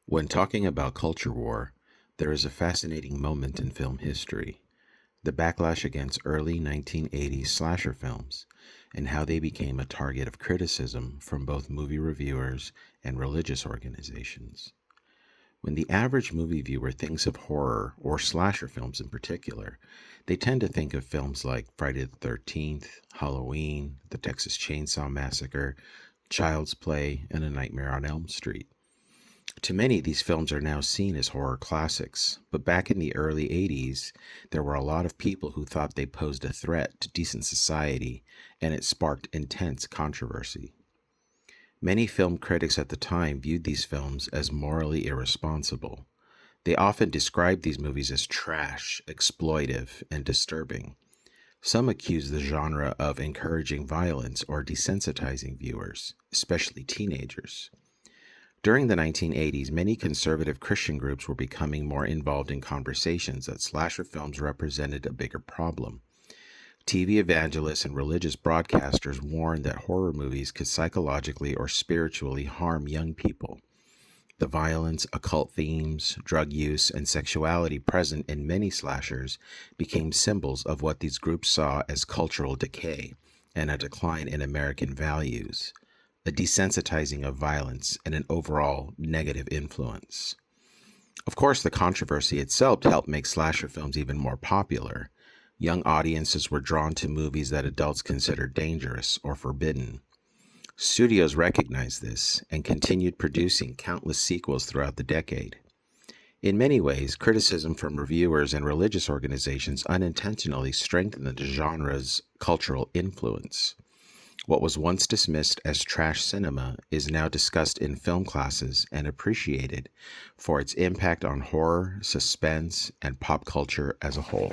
When talking about culture war, there is a fascinating moment in film history: the backlash against early 1980s slasher films and how they became a target of criticism from both movie reviewers and religious organizations. When the average movie viewer thinks of horror, or slasher films in particular, they tend to think of films like Friday the 13th, Halloween, The Texas Chainsaw Massacre, Child's Play, and A Nightmare on Elm Street. To many, these films are now seen as horror classics, but back in the early 80s, there were a lot of people who thought they posed a threat to decent society, and it sparked intense controversy. Many film critics at the time viewed these films as morally irresponsible. They often described these movies as trash, exploitive, and disturbing. Some accused the genre of encouraging violence or desensitizing viewers, especially teenagers. During the 1980s, many conservative Christian groups were becoming more involved in conversations that slasher films represented a bigger problem. TV evangelists and religious broadcasters warned that horror movies could psychologically or spiritually harm young people. The violence, occult themes, drug use, and sexuality present in many slashers became symbols of what these groups saw as cultural decay and a decline in American values, a desensitizing of violence, and an overall negative influence. Of course, the controversy itself helped make slasher films even more popular. Young audiences were drawn to movies that adults considered dangerous or forbidden. Studios recognized this and continued producing countless sequels throughout the decade. In many ways, criticism from reviewers and religious organizations unintentionally strengthened the genre's cultural influence. What was once dismissed as trash cinema is now discussed in film classes and appreciated for its impact on horror, suspense, and pop culture as a whole.